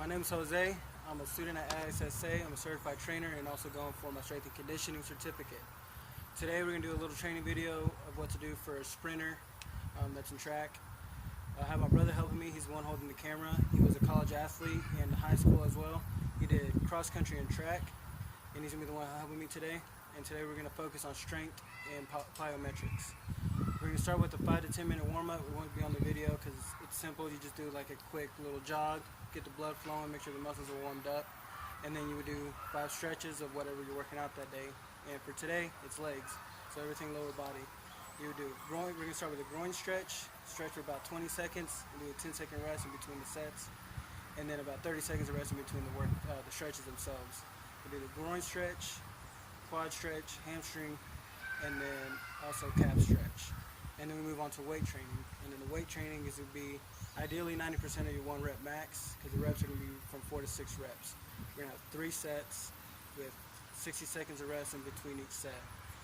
My name is Jose. I'm a student at ISSA. I'm a certified trainer and also going for my strength and conditioning certificate. Today we're going to do a little training video of what to do for a sprinter that's in track. I have my brother helping me. He's the one holding the camera. He was a college athlete in high school as well. He did cross country and track, and he's going to be the one helping me today. And today we're going to focus on strength and plyometrics. We're going to start with a 5 to 10 minute warm-up. It won't be on the video because it's simple. You just do like a quick little jog, get the blood flowing, make sure the muscles are warmed up, and then you would do 5 stretches of whatever you're working out that day. And for today, it's legs, so everything lower body. You would do groin. We're going to start with a groin stretch for about 20 seconds, and do a 10-second rest in between the sets, and then about 30 seconds of rest in between the stretches themselves. We do the groin stretch, quad stretch, hamstring, and then also calf stretch. And then we move on to weight training. And then the weight training is to be ideally 90% of your 1 rep max, because the reps are going to be from 4 to 6 reps. We're going to have 3 sets with 60 seconds of rest in between each set.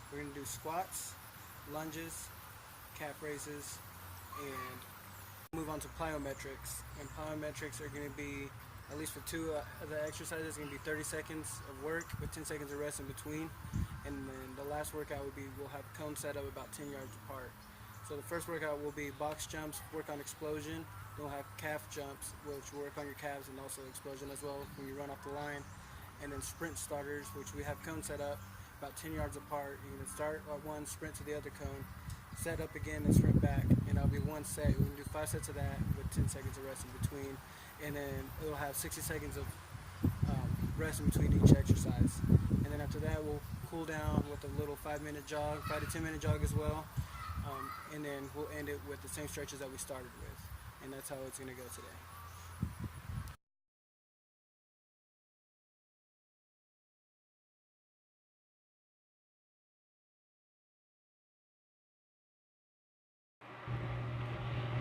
We're going to do squats, lunges, calf raises, and move on to plyometrics. And plyometrics are going to be, at least for 2 of the exercises, going to be 30 seconds of work with 10 seconds of rest in between. And then the last workout would be, we'll have cones set up about 10 yards apart. So the first workout will be box jumps, work on explosion. Then we'll have calf jumps, which work on your calves and also explosion as well when you run off the line. And then sprint starters, which we have cones set up about 10 yards apart. You're going to start at one, sprint to the other cone, set up again and sprint back. And that'll be 1 set. We can do 5 sets of that with 10 seconds of rest in between. And then it'll have 60 seconds of rest in between each exercise. And then after that, we'll cool down with a little 5-minute jog, 5 to 10 minute jog as well. And then we'll end it with the same stretches that we started with. And that's how it's going to go today.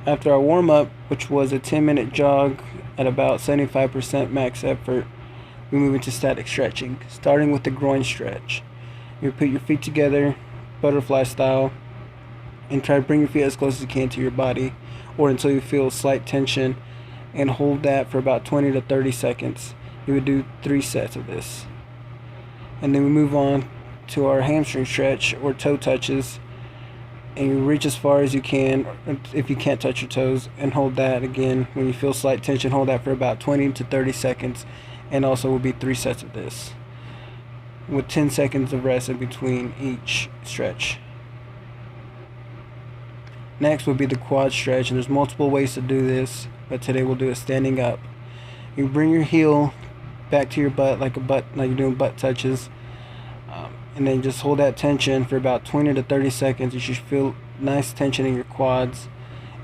After our warm-up, which was a 10-minute jog at about 75% max effort, we move into static stretching, starting with the groin stretch. You put your feet together, butterfly style, and try to bring your feet as close as you can to your body, or until you feel slight tension, and hold that for about 20 to 30 seconds. You would do 3 sets of this. And then we move on to our hamstring stretch, or toe touches, and you reach as far as you can if you can't touch your toes, and hold that again. When you feel slight tension, hold that for about 20 to 30 seconds, and also will be 3 sets of this with 10 seconds of rest in between each stretch. Next will be the quad stretch, and there's multiple ways to do this, but today we'll do it standing up. You bring your heel back to your butt like you're doing butt touches, and then just hold that tension for about 20 to 30 seconds. You should feel nice tension in your quads,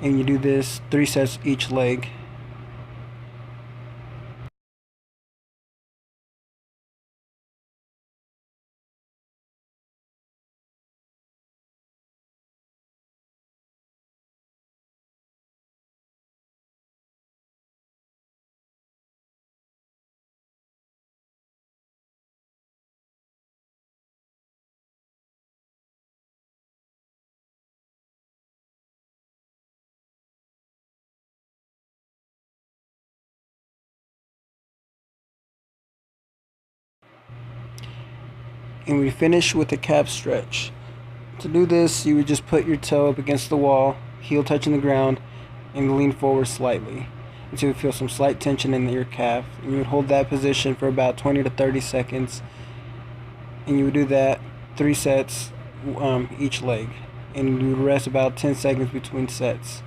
and you do this 3 sets each leg. And we finish with a calf stretch. To do this, you would just put your toe up against the wall, heel touching the ground, and lean forward slightly until you feel some slight tension in your calf. And you would hold that position for about 20 to 30 seconds, and you would do that 3 sets each leg, and you would rest about 10 seconds between sets.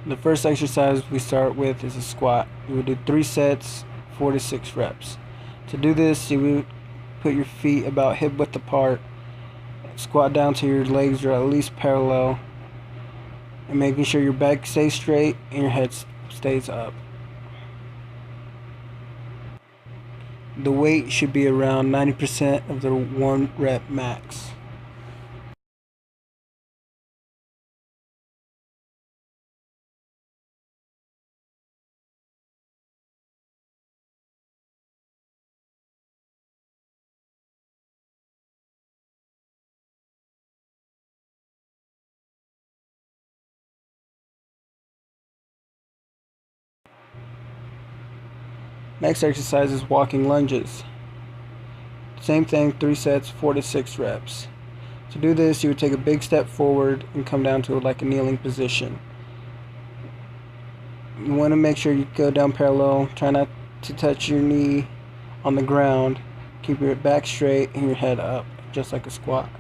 The first exercise we start with is a squat. You would do 3 sets, 4 to 6 reps. To do this, you would put your feet about hip width apart, squat down till your legs are at least parallel, and making sure your back stays straight and your head stays up. The weight should be around 90% of the 1 rep max. Next exercise is walking lunges. Same thing, 3 sets, 4 to 6 reps. To do this, you would take a big step forward and come down to like a kneeling position. You want to make sure you go down parallel, try not to touch your knee on the ground. Keep your back straight and your head up, just like a squat.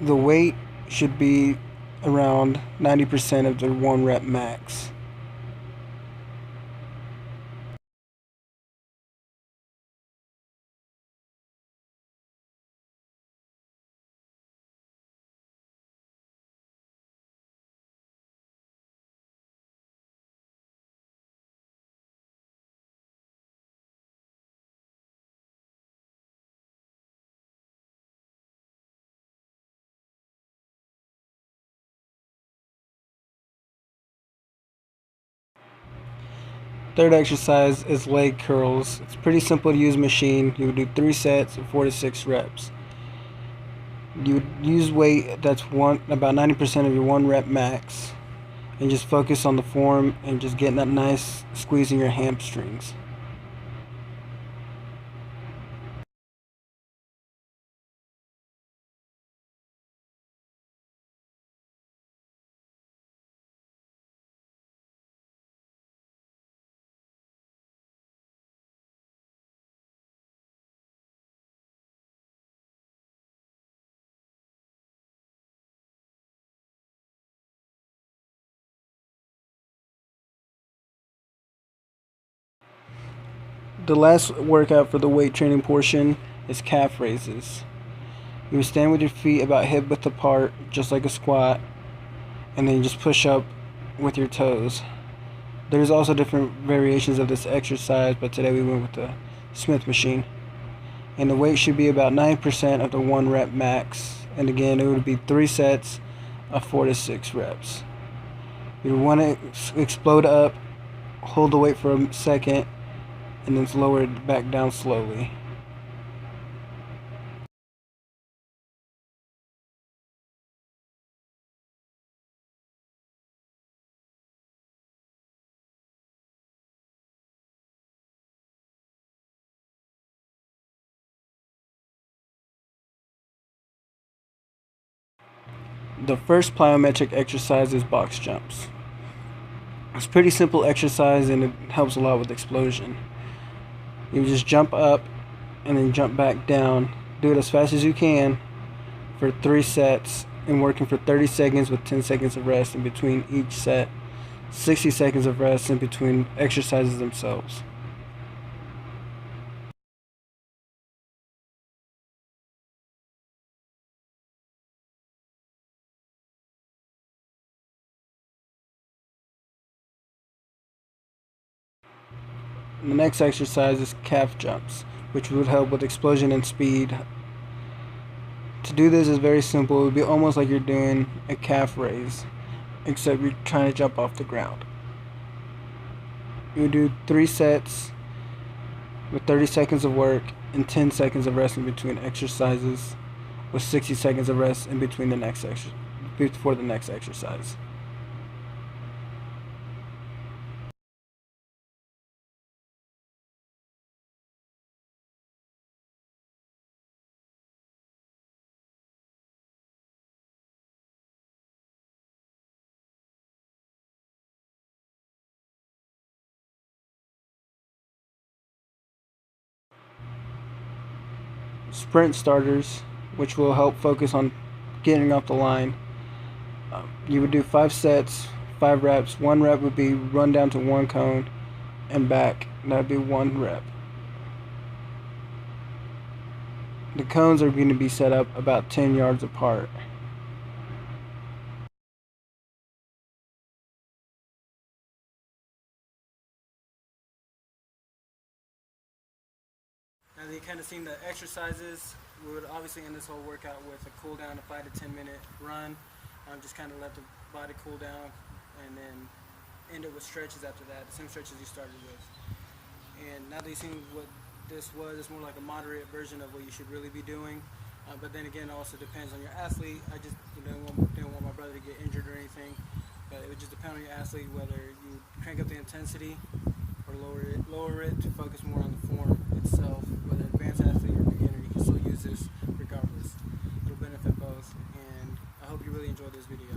The weight should be around 90% of the 1 rep max. Third exercise is leg curls. It's pretty simple to use machine. You would do 3 sets of 4 to 6 reps. You would use weight that's about 90% of your 1 rep max, and just focus on the form and just getting that nice squeeze in your hamstrings. The last workout for the weight training portion is calf raises. You would stand with your feet about hip width apart, just like a squat, and then you just push up with your toes. There's also different variations of this exercise, but today we went with the Smith machine. And the weight should be about 9% of the 1 rep max. And again, it would be 3 sets of 4 to 6 reps. You want to explode up, hold the weight for a second, and then lower it back down slowly. The first plyometric exercise is box jumps. It's a pretty simple exercise and it helps a lot with explosion. You just jump up and then jump back down. Do it as fast as you can for 3 sets and working for 30 seconds with 10 seconds of rest in between each set. 60 seconds of rest in between exercises themselves. The next exercise is calf jumps, which would help with explosion and speed. To do this is very simple. It would be almost like you're doing a calf raise, except you're trying to jump off the ground. You would do 3 sets with 30 seconds of work and 10 seconds of rest in between exercises, with 60 seconds of rest in between before the next exercise. Sprint starters, which will help focus on getting off the line. You would do 5 sets, 5 reps. 1 rep would be run down to 1 cone and back. That would be 1 rep. The cones are going to be set up about 10 yards apart. Now that you kind of seen the exercises, we would obviously end this whole workout with a cool down, a 5 to 10 minute run. Just kind of let the body cool down, and then end it with stretches after that, the same stretches you started with. And now that you've seen what this was, it's more like a moderate version of what you should really be doing. But then again, it also depends on your athlete. I just didn't want my brother to get injured or anything. But it would just depend on your athlete whether you crank up the intensity or lower it to focus more on the form itself. Whether advanced athlete or beginner, you can still use this regardless. It'll benefit both. And I hope you really enjoyed this video.